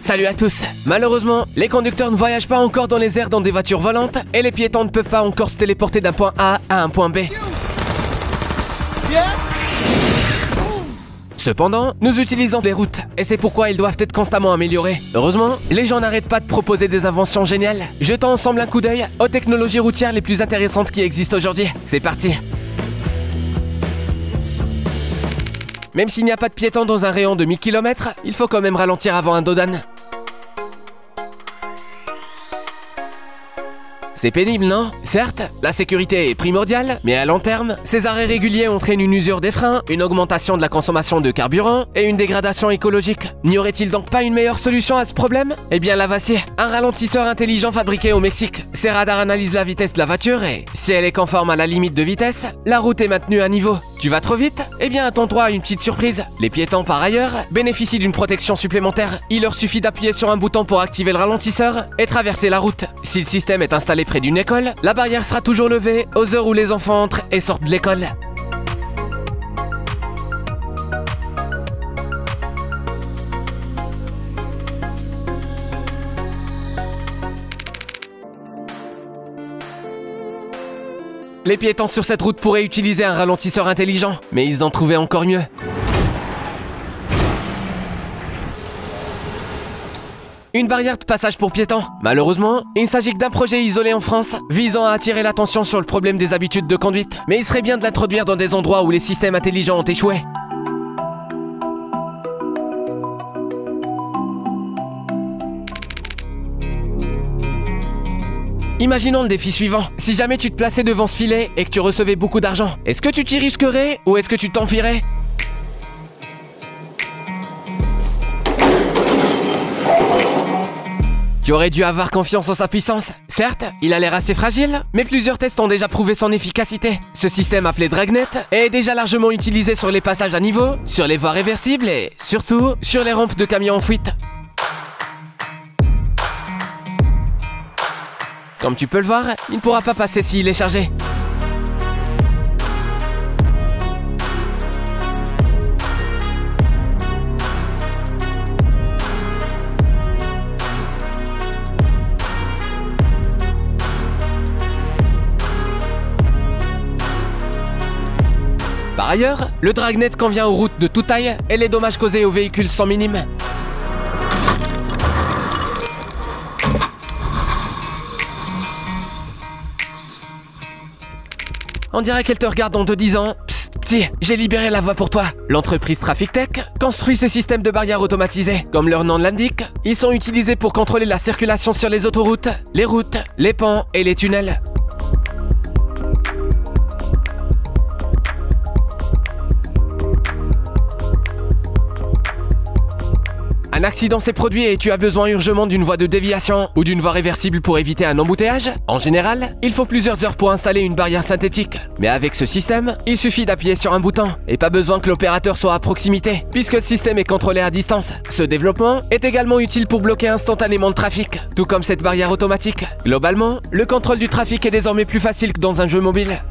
Salut à tous. Malheureusement, les conducteurs ne voyagent pas encore dans les airs dans des voitures volantes et les piétons ne peuvent pas encore se téléporter d'un point A à un point B. Cependant, nous utilisons des routes et c'est pourquoi ils doivent être constamment améliorées. Heureusement, les gens n'arrêtent pas de proposer des inventions géniales. Jetons ensemble un coup d'œil aux technologies routières les plus intéressantes qui existent aujourd'hui. C'est parti. Même s'il n'y a pas de piétons dans un rayon de 1000 km, il faut quand même ralentir avant un dodan. C'est pénible, non? Certes, la sécurité est primordiale, mais à long terme, ces arrêts réguliers entraînent une usure des freins, une augmentation de la consommation de carburant et une dégradation écologique. N'y aurait-il donc pas une meilleure solution à ce problème? Eh bien la voici, un ralentisseur intelligent fabriqué au Mexique. Ces radars analysent la vitesse de la voiture et, si elle est conforme à la limite de vitesse, la route est maintenue à niveau. Tu vas trop vite? Eh bien attends-toi à une petite surprise. Les piétons, par ailleurs, bénéficient d'une protection supplémentaire. Il leur suffit d'appuyer sur un bouton pour activer le ralentisseur et traverser la route. Si le système est installé près d'une école, la barrière sera toujours levée aux heures où les enfants entrent et sortent de l'école. Les piétons sur cette route pourraient utiliser un ralentisseur intelligent, mais ils en trouvaient encore mieux. Une barrière de passage pour piétons. Malheureusement, il s'agit que d'un projet isolé en France, visant à attirer l'attention sur le problème des habitudes de conduite. Mais il serait bien de l'introduire dans des endroits où les systèmes intelligents ont échoué. Imaginons le défi suivant. Si jamais tu te plaçais devant ce filet et que tu recevais beaucoup d'argent, est-ce que tu t'y risquerais ou est-ce que tu t'enfuirais? Tu aurais dû avoir confiance en sa puissance. Certes, il a l'air assez fragile, mais plusieurs tests ont déjà prouvé son efficacité. Ce système appelé Dragnet est déjà largement utilisé sur les passages à niveau, sur les voies réversibles et, surtout, sur les rampes de camions en fuite. Comme tu peux le voir, il ne pourra pas passer s'il est chargé. Par ailleurs, le Dragnet convient aux routes de toute taille et les dommages causés aux véhicules sont minimes. On dirait qu'elle te regarde en te disant « Psst, petit, j'ai libéré la voie pour toi ». L'entreprise TrafficTech construit ces systèmes de barrières automatisés. Comme leur nom l'indique, ils sont utilisés pour contrôler la circulation sur les autoroutes, les routes, les ponts et les tunnels. Un accident s'est produit et tu as besoin urgemment d'une voie de déviation ou d'une voie réversible pour éviter un embouteillage. En général, il faut plusieurs heures pour installer une barrière synthétique. Mais avec ce système, il suffit d'appuyer sur un bouton et pas besoin que l'opérateur soit à proximité, puisque le système est contrôlé à distance. Ce développement est également utile pour bloquer instantanément le trafic, tout comme cette barrière automatique. Globalement, le contrôle du trafic est désormais plus facile que dans un jeu mobile.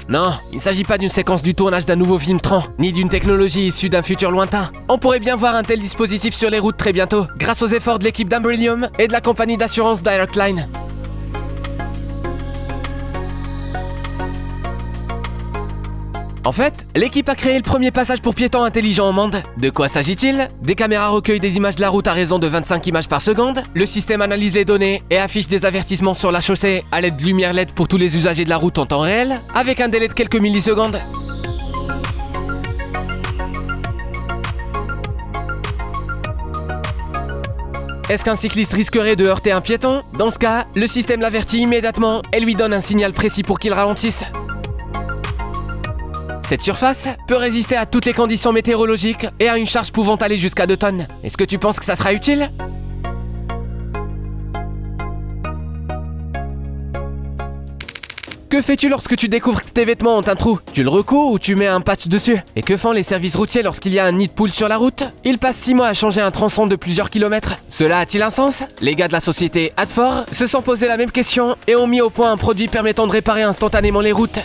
Non, il ne s'agit pas d'une séquence du tournage d'un nouveau film Tron, ni d'une technologie issue d'un futur lointain. On pourrait bien voir un tel dispositif sur les routes très bientôt, grâce aux efforts de l'équipe d'Amberyllium et de la compagnie d'assurance Direct Line. En fait, l'équipe a créé le premier passage pour piétons intelligent au monde. De quoi s'agit-il? Des caméras recueillent des images de la route à raison de 25 images par seconde. Le système analyse les données et affiche des avertissements sur la chaussée à l'aide de lumière LED pour tous les usagers de la route en temps réel, avec un délai de quelques millisecondes. Est-ce qu'un cycliste risquerait de heurter un piéton? Dans ce cas, le système l'avertit immédiatement et lui donne un signal précis pour qu'il ralentisse. Cette surface peut résister à toutes les conditions météorologiques et à une charge pouvant aller jusqu'à 2 tonnes. Est-ce que tu penses que ça sera utile? Que fais-tu lorsque tu découvres que tes vêtements ont un trou? Tu le recous ou tu mets un patch dessus? Et que font les services routiers lorsqu'il y a un nid de poule sur la route? Ils passent 6 mois à changer un tronçon de plusieurs kilomètres. Cela a-t-il un sens? Les gars de la société Adfor se sont posé la même question et ont mis au point un produit permettant de réparer instantanément les routes.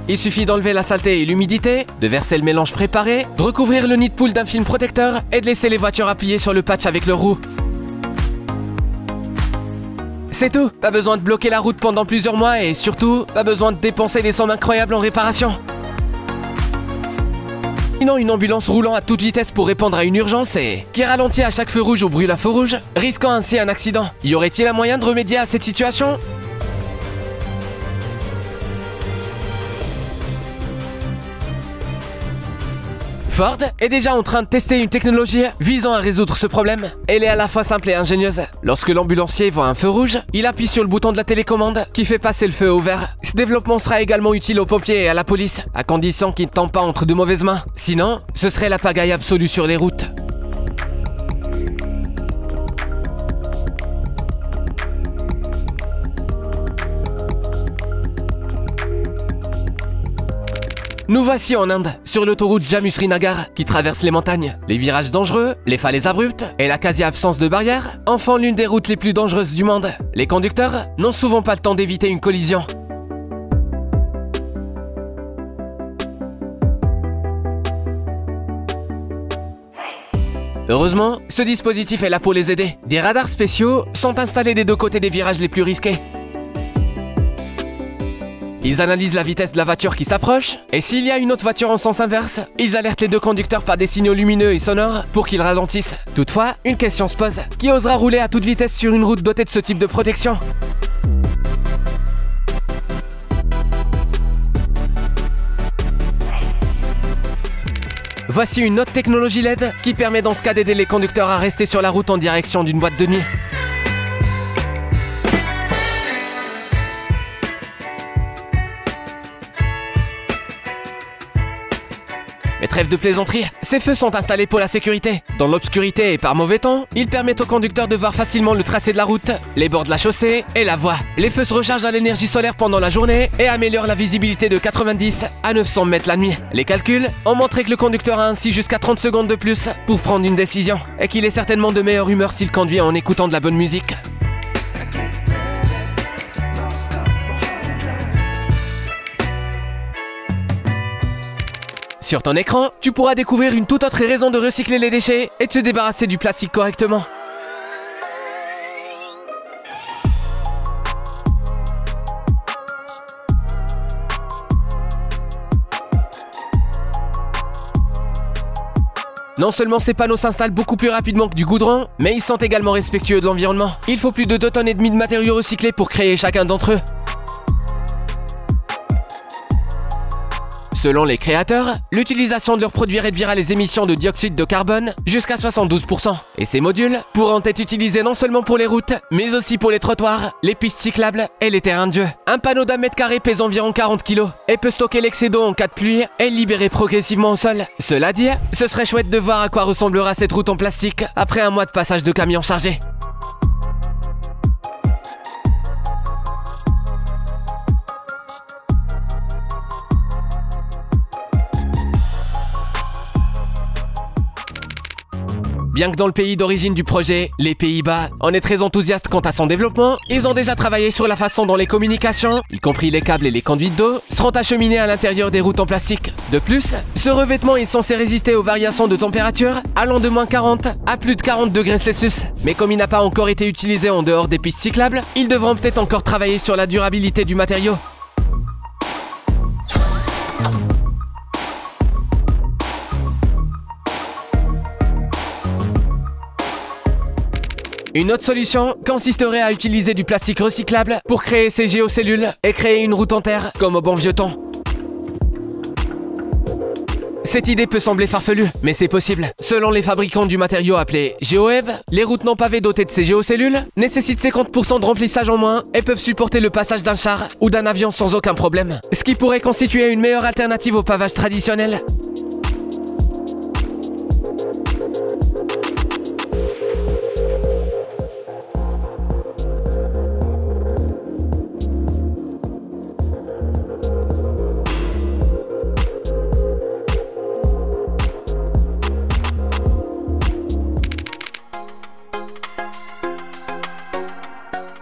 Il suffit d'enlever la saleté et l'humidité, de verser le mélange préparé, de recouvrir le nid de poule d'un film protecteur et de laisser les voitures appuyer sur le patch avec leurs roues. C'est tout, pas besoin de bloquer la route pendant plusieurs mois et surtout, pas besoin de dépenser des sommes incroyables en réparation. Sinon, une ambulance roulant à toute vitesse pour répondre à une urgence et qui ralentit à chaque feu rouge ou brûle à feu rouge, risquant ainsi un accident. Y aurait-il un moyen de remédier à cette situation ? Ford est déjà en train de tester une technologie visant à résoudre ce problème. Elle est à la fois simple et ingénieuse. Lorsque l'ambulancier voit un feu rouge, il appuie sur le bouton de la télécommande qui fait passer le feu au vert. Ce développement sera également utile aux pompiers et à la police, à condition qu'ils ne tombent pas entre de mauvaises mains. Sinon, ce serait la pagaille absolue sur les routes. Nous voici en Inde, sur l'autoroute Jammu-Srinagar qui traverse les montagnes, les virages dangereux, les falaises abruptes et la quasi-absence de barrières en font l'une des routes les plus dangereuses du monde. Les conducteurs n'ont souvent pas le temps d'éviter une collision. Heureusement, ce dispositif est là pour les aider. Des radars spéciaux sont installés des deux côtés des virages les plus risqués. Ils analysent la vitesse de la voiture qui s'approche, et s'il y a une autre voiture en sens inverse, ils alertent les deux conducteurs par des signaux lumineux et sonores pour qu'ils ralentissent. Toutefois, une question se pose. Qui osera rouler à toute vitesse sur une route dotée de ce type de protection ? Voici une autre technologie LED qui permet dans ce cas d'aider les conducteurs à rester sur la route en direction d'une boîte de nuit. Mais trêve de plaisanterie, ces feux sont installés pour la sécurité. Dans l'obscurité et par mauvais temps, ils permettent aux conducteurs de voir facilement le tracé de la route, les bords de la chaussée et la voie. Les feux se rechargent à l'énergie solaire pendant la journée et améliorent la visibilité de 90 à 900 mètres la nuit. Les calculs ont montré que le conducteur a ainsi jusqu'à 30 secondes de plus pour prendre une décision et qu'il est certainement de meilleure humeur s'il conduit en écoutant de la bonne musique. Sur ton écran, tu pourras découvrir une toute autre raison de recycler les déchets et de se débarrasser du plastique correctement. Non seulement ces panneaux s'installent beaucoup plus rapidement que du goudron, mais ils sont également respectueux de l'environnement. Il faut plus de 2,5 tonnes de matériaux recyclés pour créer chacun d'entre eux. Selon les créateurs, l'utilisation de leurs produits réduira les émissions de dioxyde de carbone jusqu'à 72%. Et ces modules pourront être utilisés non seulement pour les routes, mais aussi pour les trottoirs, les pistes cyclables et les terrains de jeu. Un panneau d'1 mètre carré pèse environ 40 kg et peut stocker l'excès d'eau en cas de pluie et le libérer progressivement au sol. Cela dit, ce serait chouette de voir à quoi ressemblera cette route en plastique après un mois de passage de camions chargés. Bien que dans le pays d'origine du projet, les Pays-Bas, on est très enthousiaste quant à son développement, ils ont déjà travaillé sur la façon dont les communications, y compris les câbles et les conduites d'eau, seront acheminées à l'intérieur des routes en plastique. De plus, ce revêtement est censé résister aux variations de température allant de -40 à plus de 40 degrés Celsius. Mais comme il n'a pas encore été utilisé en dehors des pistes cyclables, ils devront peut-être encore travailler sur la durabilité du matériau. Une autre solution consisterait à utiliser du plastique recyclable pour créer ces géocellules et créer une route en terre comme au bon vieux temps. Cette idée peut sembler farfelue, mais c'est possible. Selon les fabricants du matériau appelé GeoWeb, les routes non pavées dotées de ces géocellules nécessitent 50% de remplissage en moins et peuvent supporter le passage d'un char ou d'un avion sans aucun problème, ce qui pourrait constituer une meilleure alternative au pavage traditionnel.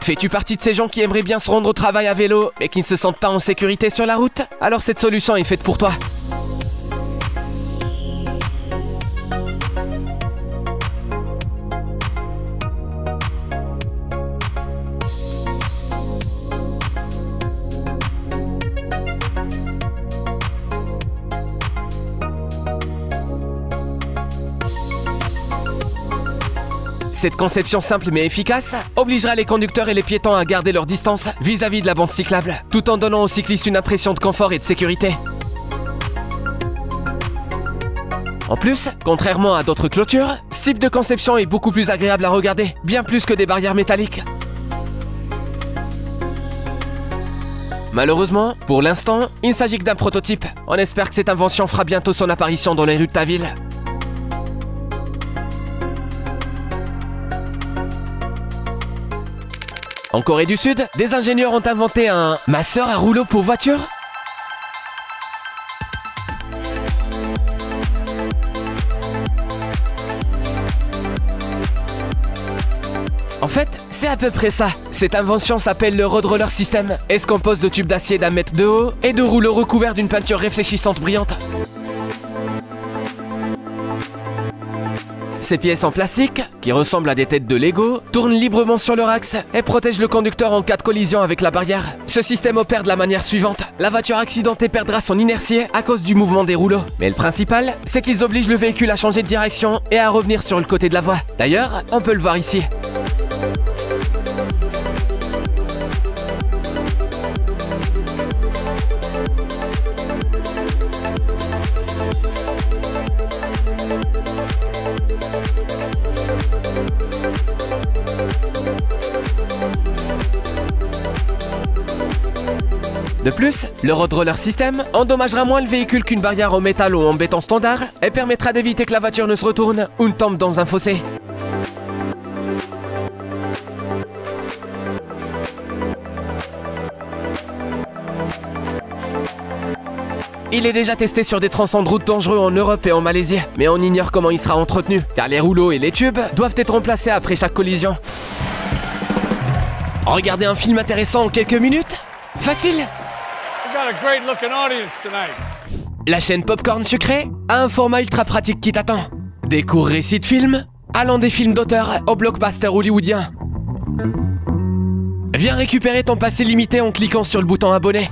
Fais-tu partie de ces gens qui aimeraient bien se rendre au travail à vélo, mais qui ne se sentent pas en sécurité sur la route? Alors cette solution est faite pour toi. Cette conception simple mais efficace obligera les conducteurs et les piétons à garder leur distance vis-à-vis de la bande cyclable, tout en donnant aux cyclistes une impression de confort et de sécurité. En plus, contrairement à d'autres clôtures, ce type de conception est beaucoup plus agréable à regarder, bien plus que des barrières métalliques. Malheureusement, pour l'instant, il ne s'agit que d'un prototype. On espère que cette invention fera bientôt son apparition dans les rues de ta ville. En Corée du Sud, des ingénieurs ont inventé un masseur à rouleau pour voiture. En fait, c'est à peu près ça. Cette invention s'appelle le Road Roller System et se compose de tubes d'acier d'1 mètre de haut et de rouleaux recouverts d'une peinture réfléchissante brillante. Ces pièces en plastique, qui ressemblent à des têtes de Lego, tournent librement sur leur axe et protègent le conducteur en cas de collision avec la barrière. Ce système opère de la manière suivante. La voiture accidentée perdra son inertie à cause du mouvement des rouleaux. Mais le principal, c'est qu'ils obligent le véhicule à changer de direction et à revenir sur le côté de la voie. D'ailleurs, on peut le voir ici. De plus, le Road Roller System endommagera moins le véhicule qu'une barrière en métal ou en béton standard et permettra d'éviter que la voiture ne se retourne ou ne tombe dans un fossé. Il est déjà testé sur des tronçons de route dangereux en Europe et en Malaisie, mais on ignore comment il sera entretenu, car les rouleaux et les tubes doivent être remplacés après chaque collision. Regardez un film intéressant en quelques minutes? Facile! La chaîne Popcorn Sucré a un format ultra pratique qui t'attend. Des courts récits de films, allant des films d'auteur aux blockbusters hollywoodiens. Viens récupérer ton passé limité en cliquant sur le bouton abonné.